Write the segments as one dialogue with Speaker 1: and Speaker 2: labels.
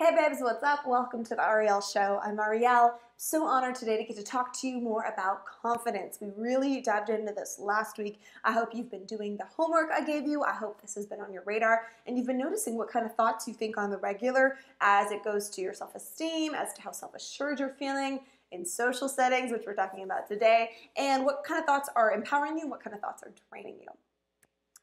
Speaker 1: Hey babes, what's up? Welcome to the Ariel show. I'm Ariel. So honored today to get to talk to you more about confidence. We really dived into this last week. I hope you've been doing the homework I gave you. I hope this has been on your radar and you've been noticing what kind of thoughts you think on the regular as it goes to your self-esteem, as to how self-assured you're feeling in social settings, which we're talking about today, and what kind of thoughts are empowering you, what kind of thoughts are draining you.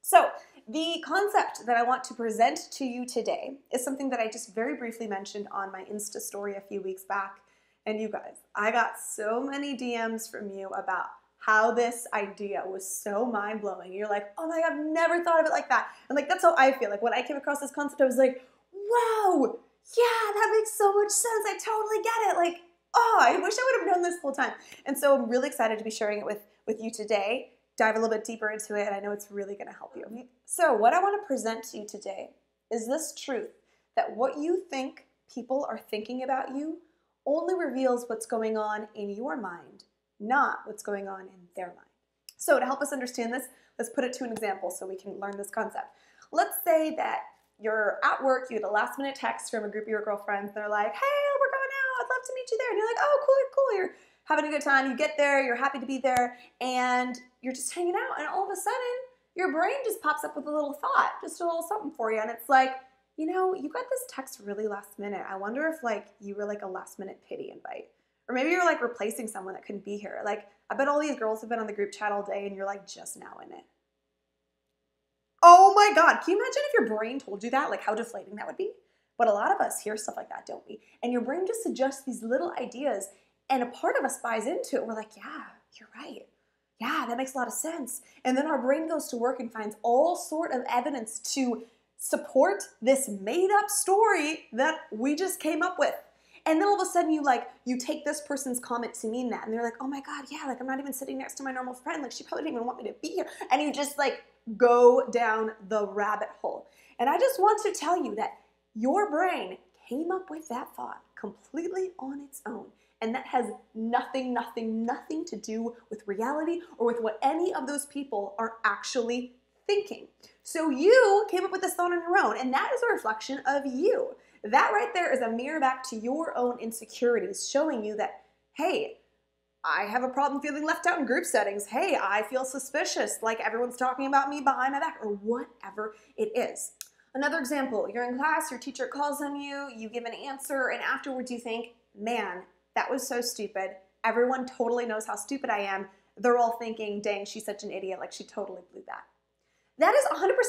Speaker 1: So the concept that I want to present to you today is something that I just very briefly mentioned on my Insta story a few weeks back. And you guys, I got so many DMs from you about how this idea was so mind-blowing. You're like, oh my God, I've never thought of it like that. And like, that's how I feel. Like when I came across this concept, I was like, wow, yeah, that makes so much sense. I totally get it. Like, oh, I wish I would have known this the whole time. And so I'm really excited to be sharing it with you today. Dive a little bit deeper into it, and I know it's really going to help you. So what I want to present to you today is this truth that what you think people are thinking about you only reveals what's going on in your mind, not what's going on in their mind. So to help us understand this, let's put it to an example so we can learn this concept. Let's say that you're at work, you get a last minute text from a group of your girlfriends, they're like, hey, we're going out, I'd love to meet you there. And you're like, oh, cool, you're having a good time, you get there, you're happy to be there, and you're just hanging out, and all of a sudden, your brain just pops up with a little thought, just a little something for you, and it's like, you know, you got this text really last minute. I wonder if like you were like a last minute pity invite. Or maybe you're like replacing someone that couldn't be here. Like, I bet all these girls have been on the group chat all day, and you're like just now in it. Oh my God, can you imagine if your brain told you that, like how deflating that would be? But a lot of us hear stuff like that, don't we? And your brain just suggests these little ideas, and a part of us buys into it. We're like, yeah, you're right. Yeah, that makes a lot of sense. And then our brain goes to work and finds all sort of evidence to support this made up story that we just came up with. And then all of a sudden you take this person's comment to mean that. And they're like, oh my God, yeah, like I'm not even sitting next to my normal friend. Like she probably didn't even want me to be here. And you just like go down the rabbit hole. And I just want to tell you that your brain came up with that thought completely on its own. And that has nothing to do with reality or with what any of those people are actually thinking. So you came up with this thought on your own, and that is a reflection of you. That right there is a mirror back to your own insecurities, showing you that, hey, I have a problem feeling left out in group settings. Hey, I feel suspicious, like everyone's talking about me behind my back, or whatever it is. Another example, you're in class, your teacher calls on you, you give an answer, and afterwards you think, man, that was so stupid. Everyone totally knows how stupid I am. They're all thinking, dang, she's such an idiot, like she totally blew that. That is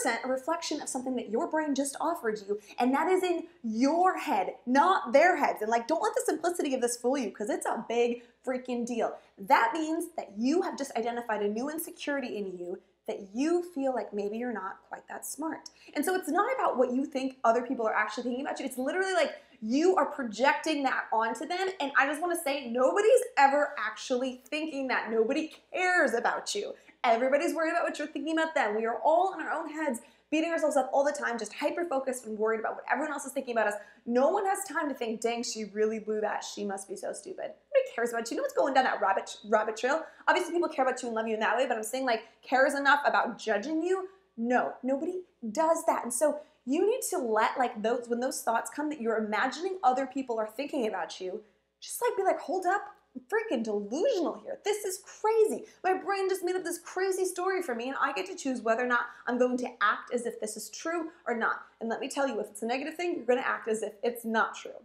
Speaker 1: 100% a reflection of something that your brain just offered you, and that is in your head, not their heads. And like, don't let the simplicity of this fool you, because it's a big freaking deal. That means that you have just identified a new insecurity in you that you feel like maybe you're not quite that smart. And so it's not about what you think other people are actually thinking about you. It's literally like you are projecting that onto them. And I just want to say, nobody's ever actually thinking that. Nobody cares about you. Everybody's worried about what you're thinking about them. We are all in our own heads, beating ourselves up all the time, just hyper-focused and worried about what everyone else is thinking about us. No one has time to think, dang, she really blew that. She must be so stupid. Nobody cares about you. No one's going down that rabbit trail. Obviously, people care about you and love you in that way, but I'm saying like cares enough about judging you? No, nobody does that. And so you need to let like when those thoughts come that you're imagining other people are thinking about you, just like be like, hold up. I'm freaking delusional here. This is crazy. My brain just made up this crazy story for me, and I get to choose whether or not I'm going to act as if this is true or not. And let me tell you, if it's a negative thing, you're going to act as if it's not true.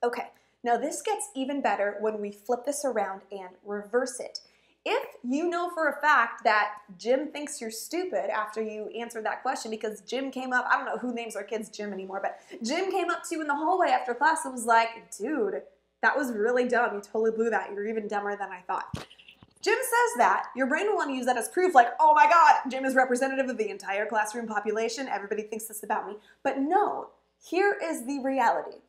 Speaker 1: Okay, now this gets even better when we flip this around and reverse it. If you know for a fact that Jim thinks you're stupid after you answered that question because Jim came up, I don't know who names our kids Jim anymore, but Jim came up to you in the hallway after class and was like, dude, that was really dumb. You totally blew that. You're even dumber than I thought. Jim says that. Your brain will want to use that as proof, like, oh my God, Jim is representative of the entire classroom population. Everybody thinks this about me. But no, here is the reality.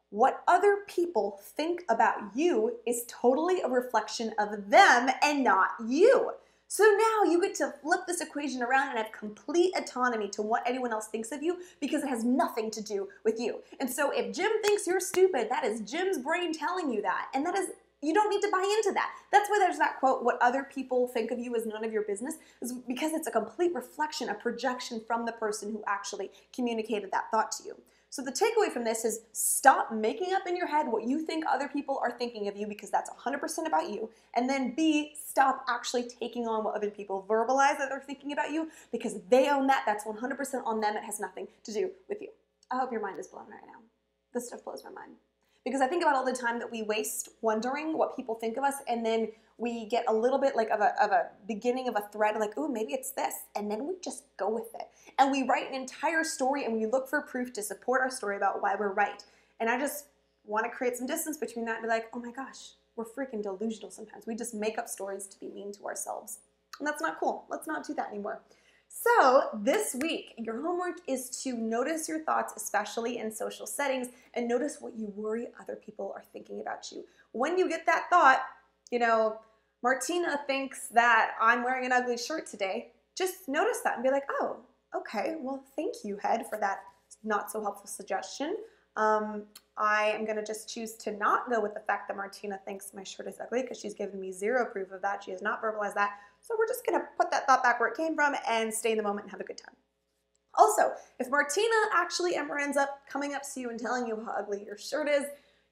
Speaker 1: What other people think about you is totally a reflection of them and not you. So now you get to flip this equation around and have complete autonomy to what anyone else thinks of you because it has nothing to do with you. And so if Jim thinks you're stupid, that is Jim's brain telling you that. And that is, you don't need to buy into that. That's why there's that quote, what other people think of you is none of your business, is because it's a complete reflection, a projection from the person who actually communicated that thought to you. So the takeaway from this is stop making up in your head what you think other people are thinking of you, because that's 100% about you. And then B, stop actually taking on what other people verbalize that they're thinking about you, because they own that. That's 100% on them. It has nothing to do with you. I hope your mind is blown right now. This stuff blows my mind. Because I think about all the time that we waste wondering what people think of us, and then we get a little bit like of a beginning of a thread, like, oh, maybe it's this, and then we just go with it. And we write an entire story, and we look for proof to support our story about why we're right. And I just want to create some distance between that and be like, oh my gosh, we're freaking delusional sometimes. We just make up stories to be mean to ourselves. And that's not cool. Let's not do that anymore. So this week, your homework is to notice your thoughts, especially in social settings, and notice what you worry other people are thinking about you. When you get that thought, you know, Martina thinks that I'm wearing an ugly shirt today, just notice that and be like, oh, okay, well, thank you, head, for that not so helpful suggestion. I am going to just choose to not go with the fact that Martina thinks my shirt is ugly, because she's given me zero proof of that. She has not verbalized that. So we're just going to put that thought back where it came from and stay in the moment and have a good time. Also, if Martina actually ever ends up coming up to you and telling you how ugly your shirt is,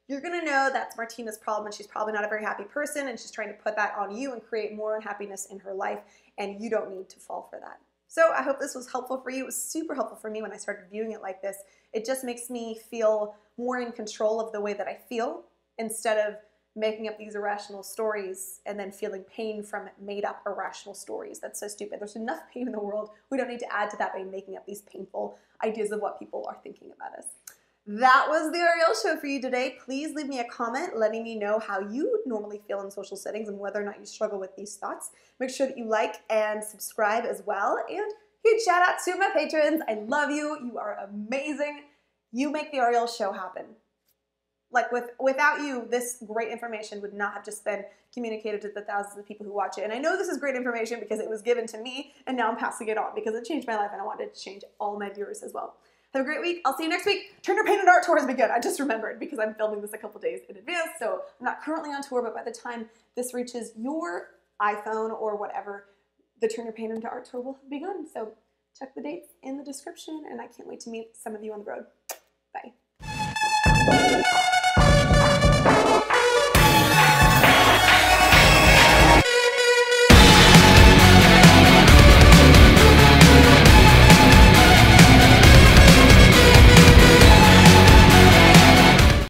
Speaker 1: you're going to know that's Martina's problem, and she's probably not a very happy person, and she's trying to put that on you and create more unhappiness in her life, and you don't need to fall for that. So I hope this was helpful for you. It was super helpful for me when I started viewing it like this. It just makes me feel more in control of the way that I feel, instead of making up these irrational stories and then feeling pain from made up irrational stories. That's so stupid. There's enough pain in the world. We don't need to add to that by making up these painful ideas of what people are thinking about us. That was the Ariel Show for you today. Please leave me a comment letting me know how you normally feel in social settings and whether or not you struggle with these thoughts. Make sure that you like and subscribe as well. And huge shout out to my patrons. I love you. You are amazing. You make the Ariel Show happen. Like without you, this great information would not have just been communicated to the thousands of people who watch it. And I know this is great information because it was given to me, and now I'm passing it on because it changed my life, and I wanted to change all my viewers as well. Have a great week. I'll see you next week. Turn Your Pain into Art tour has begun. I just remembered because I'm filming this a couple days in advance, so I'm not currently on tour, but by the time this reaches your iPhone or whatever, the Turn Your Pain into Art tour will have begun. So check the dates in the description, and I can't wait to meet some of you on the road. Bye.